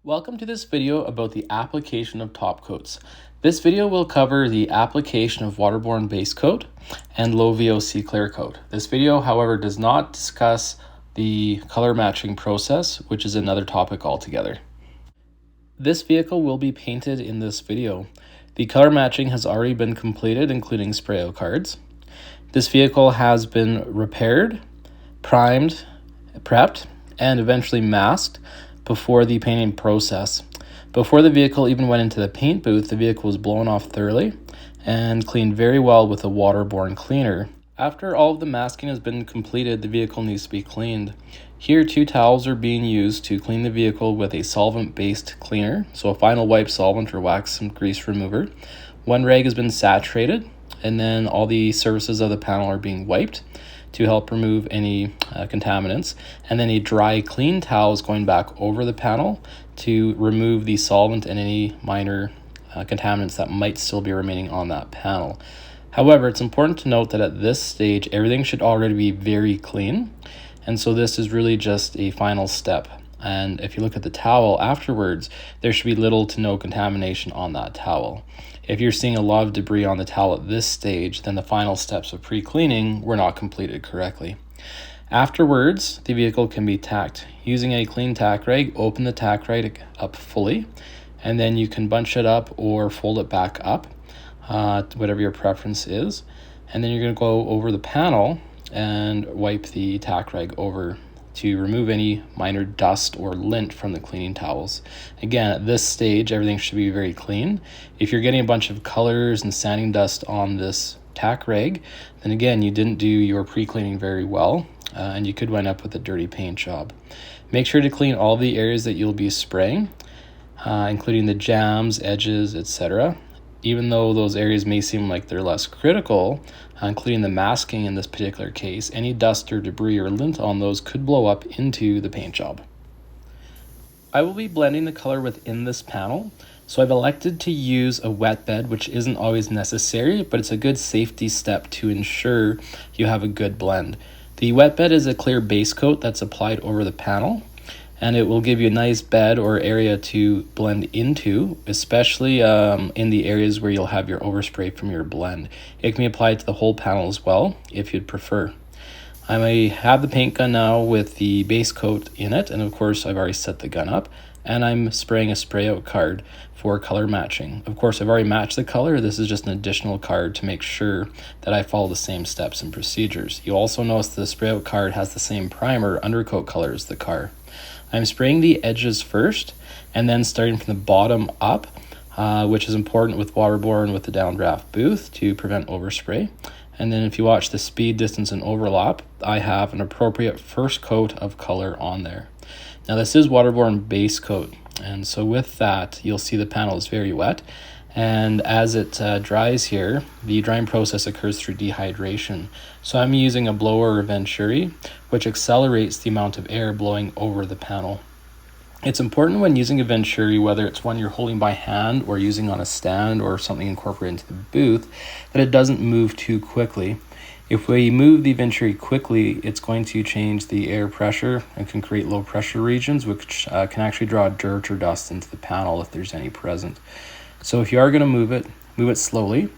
Welcome to this video about the application of top coats. This video will cover the application of waterborne base coat and low VOC clear coat. This video, however, does not discuss the color matching process, which is another topic altogether. This vehicle will be painted in this video. The color matching has already been completed, including spray out cards. This vehicle has been repaired, primed, prepped, and eventually masked before the painting process. Before the vehicle even went into the paint booth, the vehicle was blown off thoroughly and cleaned very well with a waterborne cleaner. After all of the masking has been completed, the vehicle needs to be cleaned. Here, 2 towels are being used to clean the vehicle with a solvent-based cleaner, so a final wipe solvent or wax and grease remover. 1 rag has been saturated, and then all the surfaces of the panel are being wiped to help remove any contaminants, and then a dry clean towel is going back over the panel to remove the solvent and any minor contaminants that might still be remaining on that panel. However, it's important to note that at this stage everything should already be very clean, and so this is really just a final step. And if you look at the towel afterwards, there should be little to no contamination on that towel. If you're seeing a lot of debris on the towel at this stage, then the final steps of pre-cleaning were not completed correctly. Afterwards, the vehicle can be tacked. Using a clean tack rag, open the tack rag up fully, and then you can bunch it up or fold it back up, whatever your preference is. And then you're going to go over the panel and wipe the tack rag over to remove any minor dust or lint from the cleaning towels. Again, at this stage, everything should be very clean. If you're getting a bunch of colors and sanding dust on this tack rag, then again, you didn't do your pre-cleaning very well, and you could wind up with a dirty paint job. Make sure to clean all the areas that you'll be spraying, including the jams, edges, etc. Even though those areas may seem like they're less critical, including the masking in this particular case, any dust or debris or lint on those could blow up into the paint job. I will be blending the color within this panel, so I've elected to use a wet bed, which isn't always necessary, but it's a good safety step to ensure you have a good blend. The wet bed is a clear base coat that's applied over the panel, and it will give you a nice bed or area to blend into, especially in the areas where you'll have your overspray from your blend. It can be applied to the whole panel as well, if you'd prefer. I may have the paint gun now with the base coat in it, and of course I've already set the gun up, and I'm spraying a spray out card for color matching. Of course, I've already matched the color. This is just an additional card to make sure that I follow the same steps and procedures. You'll also notice the spray out card has the same primer undercoat color as the car. I'm spraying the edges first, and then starting from the bottom up, which is important with waterborne with the downdraft booth to prevent overspray. And then if you watch the speed, distance, and overlap, I have an appropriate first coat of color on there. Now this is waterborne base coat, and so with that, you'll see the panel is very wet. And as it dries here, the drying process occurs through dehydration. So I'm using a blower or venturi, which accelerates the amount of air blowing over the panel. It's important when using a venturi, whether it's one you're holding by hand or using on a stand or something incorporated into the booth, that it doesn't move too quickly. If we move the venturi quickly, it's going to change the air pressure and can create low pressure regions, which can actually draw dirt or dust into the panel if there's any present. So if you are going to move it slowly,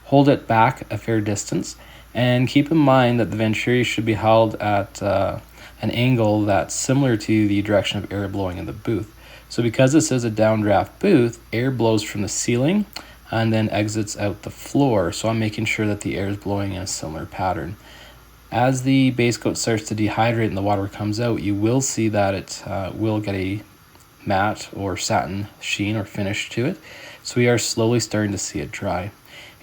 hold it back a fair distance, and keep in mind that the venturi should be held at an angle that's similar to the direction of air blowing in the booth. So because this is a downdraft booth, air blows from the ceiling and then exits out the floor, so I'm making sure that the air is blowing in a similar pattern. As the base coat starts to dehydrate and the water comes out, you will see that it will get a matte or satin sheen or finish to it. So we are slowly starting to see it dry.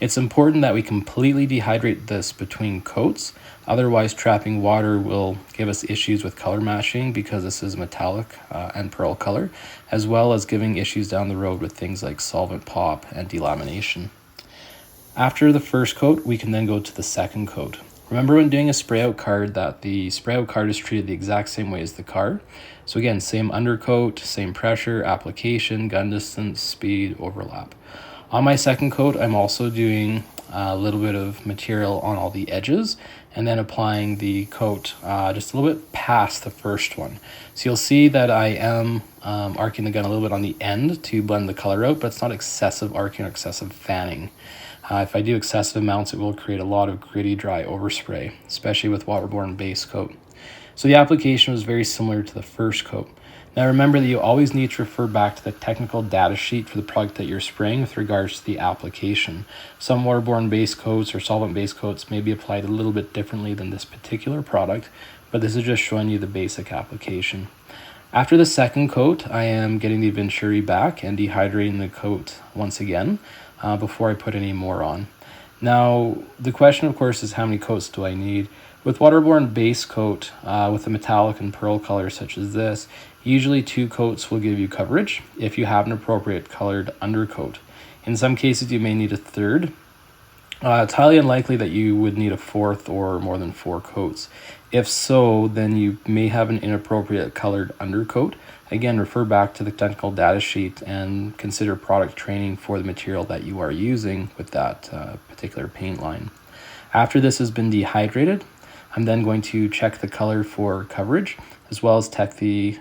It's important that we completely dehydrate this between coats, otherwise trapping water will give us issues with color matching because this is metallic and pearl color, as well as giving issues down the road with things like solvent pop and delamination. After the first coat, we can then go to the second coat. Remember when doing a spray out card that the spray out card is treated the exact same way as the car. So again, same undercoat, same pressure, application, gun distance, speed, overlap. On my second coat, I'm also doing a little bit of material on all the edges, and then applying the coat just a little bit past the first one. So you'll see that I am arcing the gun a little bit on the end to blend the color out, but it's not excessive arcing or excessive fanning. If I do excessive amounts, it will create a lot of gritty, dry overspray, especially with waterborne base coat. So the application was very similar to the first coat. Now remember that you always need to refer back to the technical data sheet for the product that you're spraying with regards to the application. Some waterborne base coats or solvent base coats may be applied a little bit differently than this particular product, but this is just showing you the basic application. After the second coat, I am getting the Venturi back and dehydrating the coat once again before I put any more on. Now, the question, of course, is how many coats do I need? With waterborne base coat with a metallic and pearl color such as this, usually 2 coats will give you coverage if you have an appropriate colored undercoat. In some cases, you may need a third. It's highly unlikely that you would need a fourth or more than 4 coats. If so, then you may have an inappropriate colored undercoat. Again, refer back to the technical data sheet and consider product training for the material that you are using with that particular paint line. After this has been dehydrated, I'm then going to check the color for coverage as well as check the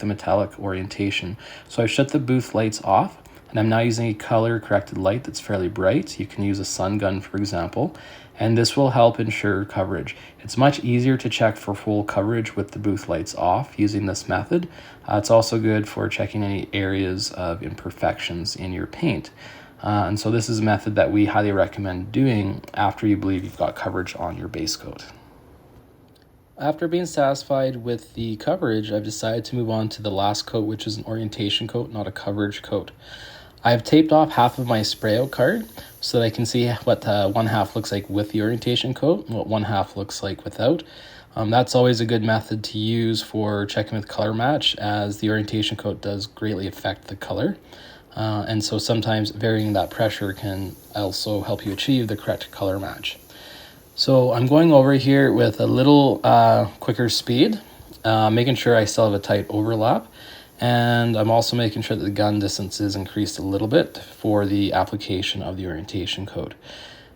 metallic orientation. So I've shut the booth lights off, and I'm now using a color corrected light that's fairly bright. You can use a sun gun, for example, and this will help ensure coverage. It's much easier to check for full coverage with the booth lights off using this method. It's also good for checking any areas of imperfections in your paint. And so this is a method that we highly recommend doing after you believe you've got coverage on your base coat. After being satisfied with the coverage, I've decided to move on to the last coat, which is an orientation coat, not a coverage coat. I've taped off half of my spray out card so that I can see what one half looks like with the orientation coat and what one half looks like without. That's always a good method to use for checking with color match, as the orientation coat does greatly affect the color. And so sometimes varying that pressure can also help you achieve the correct color match. So I'm going over here with a little quicker speed, making sure I still have a tight overlap. And I'm also making sure that the gun distance is increased a little bit for the application of the orientation coat.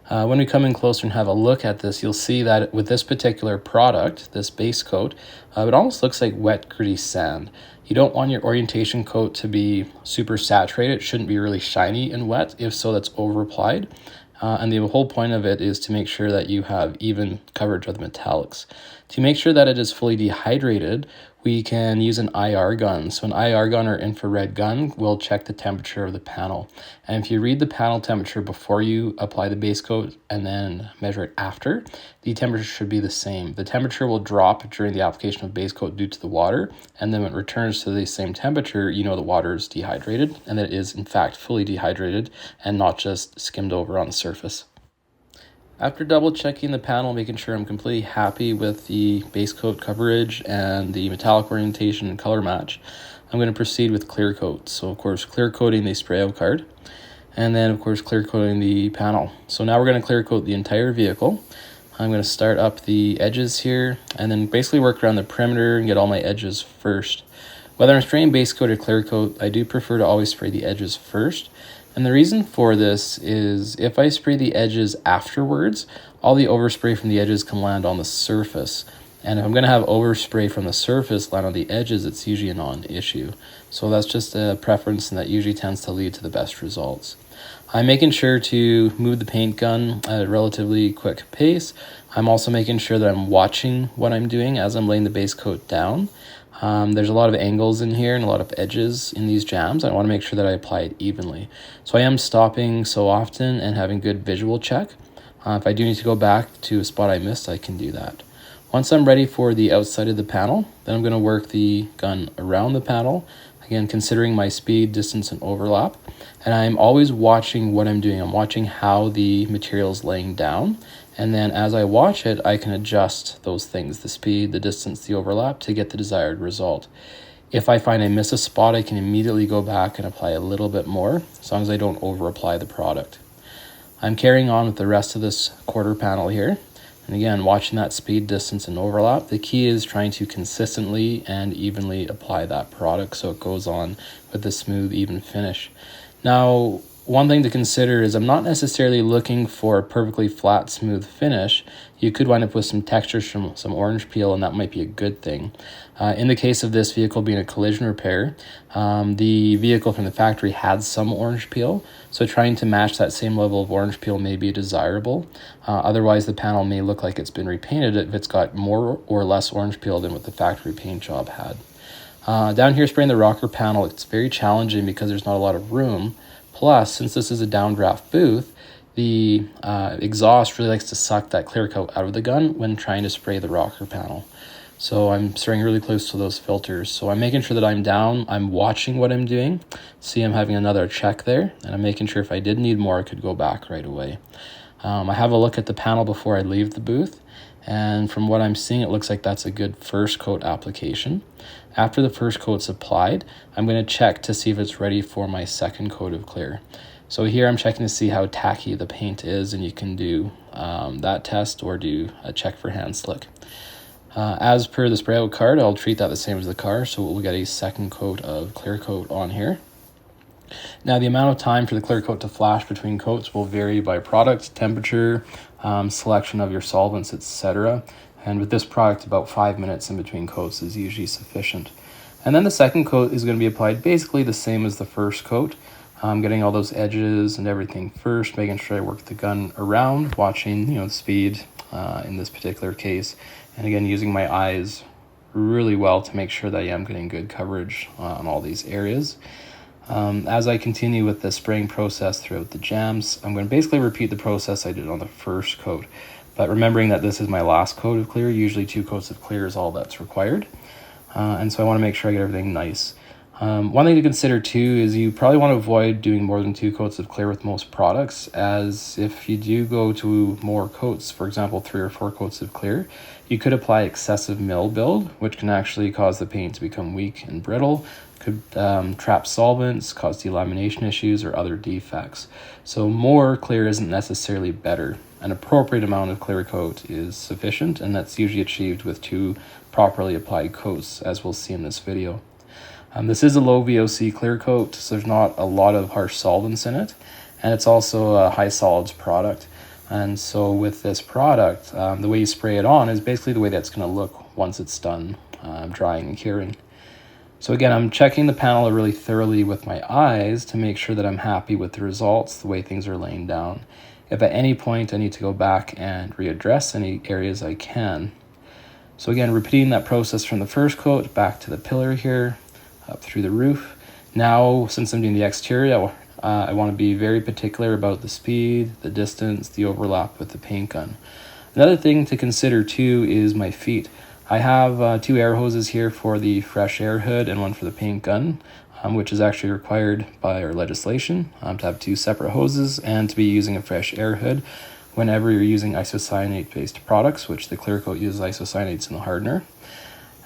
When we come in closer and have a look at this, you'll see that with this particular product, this base coat, it almost looks like wet, gritty sand. You don't want your orientation coat to be super saturated. It shouldn't be really shiny and wet. If so, that's over applied. And the whole point of it is to make sure that you have even coverage with metallics. To make sure that it is fully dehydrated, we can use an IR gun. So an IR gun or infrared gun will check the temperature of the panel. And if you read the panel temperature before you apply the base coat and then measure it after, the temperature should be the same. The temperature will drop during the application of base coat due to the water, and then when it returns to the same temperature, you know the water is dehydrated and that it is in fact fully dehydrated and not just skimmed over on the surface. After double checking the panel, making sure I'm completely happy with the base coat coverage and the metallic orientation and color match, I'm going to proceed with clear coat. So of course, clear coating the spray out card, and then of course clear coating the panel. So now we're going to clear coat the entire vehicle. I'm going to start up the edges here and then basically work around the perimeter and get all my edges first. Whether I'm spraying base coat or clear coat, I do prefer to always spray the edges first. And the reason for this is if I spray the edges afterwards, all the overspray from the edges can land on the surface. And if I'm going to have overspray from the surface land on the edges, it's usually a non-issue. So that's just a preference, and that usually tends to lead to the best results. I'm making sure to move the paint gun at a relatively quick pace. I'm also making sure that I'm watching what I'm doing as I'm laying the base coat down. There's a lot of angles in here and a lot of edges in these jams. I want to make sure that I apply it evenly. So I am stopping so often and having good visual check. If I do need to go back to a spot I missed, I can do that. Once I'm ready for the outside of the panel, then I'm going to work the gun around the panel, again considering my speed, distance, and overlap. And I'm always watching what I'm doing. I'm watching how the material is laying down. And then as I watch it, I can adjust those things, the speed, the distance, the overlap, to get the desired result. If I find I miss a spot, I can immediately go back and apply a little bit more, as long as I don't over apply the product. I'm carrying on with the rest of this quarter panel here. And again, watching that speed, distance, and overlap. The key is trying to consistently and evenly apply that product so it goes on with a smooth, even finish. Now, one thing to consider is I'm not necessarily looking for a perfectly flat, smooth finish. You could wind up with some textures from some orange peel, and that might be a good thing. In the case of this vehicle being a collision repair, the vehicle from the factory had some orange peel, so trying to match that same level of orange peel may be desirable. Otherwise, the panel may look like it's been repainted if it's got more or less orange peel than what the factory paint job had. Down here spraying the rocker panel, it's very challenging because there's not a lot of room. Plus, since this is a downdraft booth, the exhaust really likes to suck that clear coat out of the gun when trying to spray the rocker panel. So I'm spraying really close to those filters. So I'm making sure that I'm down, I'm watching what I'm doing. See, I'm having another check there, and I'm making sure if I did need more, I could go back right away. I have a look at the panel before I leave the booth, and from what I'm seeing, it looks like that's a good first coat application. After the first coat's applied, I'm going to check to see if it's ready for my second coat of clear. So here I'm checking to see how tacky the paint is, and you can do that test or do a check for hand slick. As per the spray out card, I'll treat that the same as the car, so we'll get a second coat of clear coat on here. Now, the amount of time for the clear coat to flash between coats will vary by product, temperature, selection of your solvents, etc. And with this product, about 5 minutes in between coats is usually sufficient. And then the second coat is going to be applied basically the same as the first coat. Getting all those edges and everything first, making sure I work the gun around, watching the speed in this particular case. And again, using my eyes really well to make sure that I am getting good coverage on all these areas. As I continue with the spraying process throughout the jams, I'm going to basically repeat the process I did on the first coat. But remembering that this is my last coat of clear, usually 2 coats of clear is all that's required. And so I want to make sure I get everything nice. One thing to consider too is you probably want to avoid doing more than 2 coats of clear with most products, as if you do go to more coats, for example 3 or 4 coats of clear, you could apply excessive mill build, which can actually cause the paint to become weak and brittle, could trap solvents, cause delamination issues or other defects. So more clear isn't necessarily better. An appropriate amount of clear coat is sufficient, and that's usually achieved with 2 properly applied coats, as we'll see in this video. This is a low VOC clear coat, so there's not a lot of harsh solvents in it, and it's also a high solids product. And so with this product, the way you spray it on is basically the way that's going to look once it's done drying and curing. So again, I'm checking the panel really thoroughly with my eyes to make sure that I'm happy with the results, the way things are laying down. If at any point I need to go back and readdress any areas, I can. So again, repeating that process from the first coat back to the pillar here, up through the roof. Now, since I'm doing the exterior, I want to be very particular about the speed, the distance, the overlap with the paint gun. Another thing to consider too is my feet. I have 2 air hoses here for the fresh air hood and one for the paint gun, which is actually required by our legislation to have 2 separate hoses and to be using a fresh air hood whenever you're using isocyanate-based products, which the clear coat uses isocyanates in the hardener.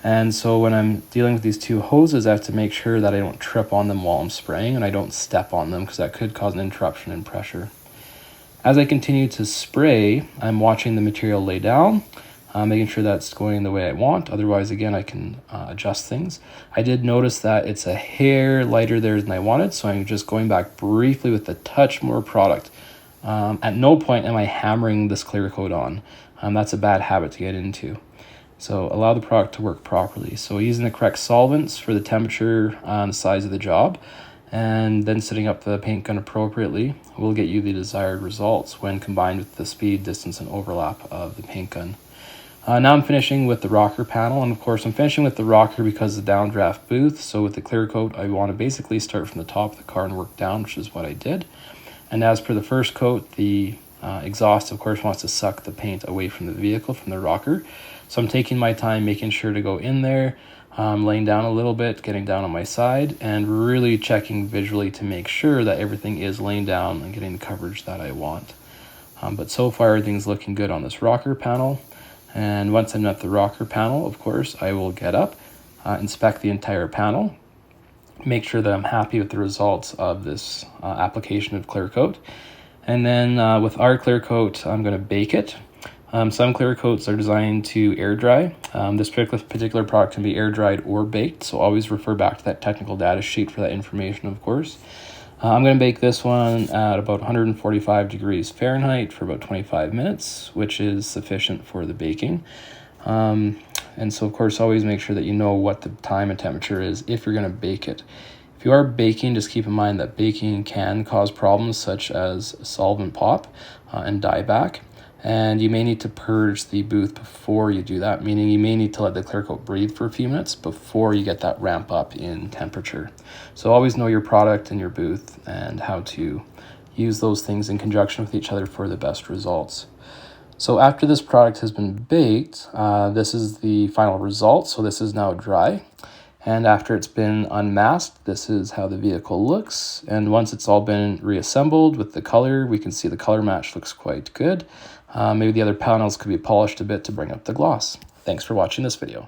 And so when I'm dealing with these 2 hoses, I have to make sure that I don't trip on them while I'm spraying and I don't step on them, because that could cause an interruption in pressure. As I continue to spray, I'm watching the material lay down, making sure that's going the way I want. Otherwise, again, I can adjust things. I did notice that it's a hair lighter there than I wanted, so I'm just going back briefly with a touch more product. At no point am I hammering this clear coat on. That's a bad habit to get into. So allow the product to work properly. So using the correct solvents for the temperature and the size of the job, and then setting up the paint gun appropriately will get you the desired results when combined with the speed, distance, and overlap of the paint gun. Now I'm finishing with the rocker panel, and of course I'm finishing with the rocker because of the downdraft booth. So with the clear coat, I want to basically start from the top of the car and work down, which is what I did. And as per the first coat, the exhaust of course wants to suck the paint away from the vehicle, from the rocker. So I'm taking my time, making sure to go in there, laying down a little bit, getting down on my side, and really checking visually to make sure that everything is laying down and getting the coverage that I want. But so far everything's looking good on this rocker panel. And once I'm at the rocker panel, of course, I will get up, inspect the entire panel, make sure that I'm happy with the results of this application of clear coat. And then with our clear coat, I'm going to bake it. Some clear coats are designed to air dry. This particular product can be air dried or baked, so always refer back to that technical data sheet for that information, of course. I'm going to bake this one at about 145 degrees Fahrenheit for about 25 minutes, which is sufficient for the baking. And so, of course, always make sure that you know what the time and temperature is if you're going to bake it. If you are baking, just keep in mind that baking can cause problems such as solvent pop and dieback. And you may need to purge the booth before you do that, meaning you may need to let the clear coat breathe for a few minutes before you get that ramp up in temperature. So always know your product and your booth and how to use those things in conjunction with each other for the best results. So after this product has been baked, this is the final result. So this is now dry. And after it's been unmasked, this is how the vehicle looks. And once it's all been reassembled with the color, we can see the color match looks quite good. Maybe the other panels could be polished a bit to bring up the gloss. Thanks for watching this video.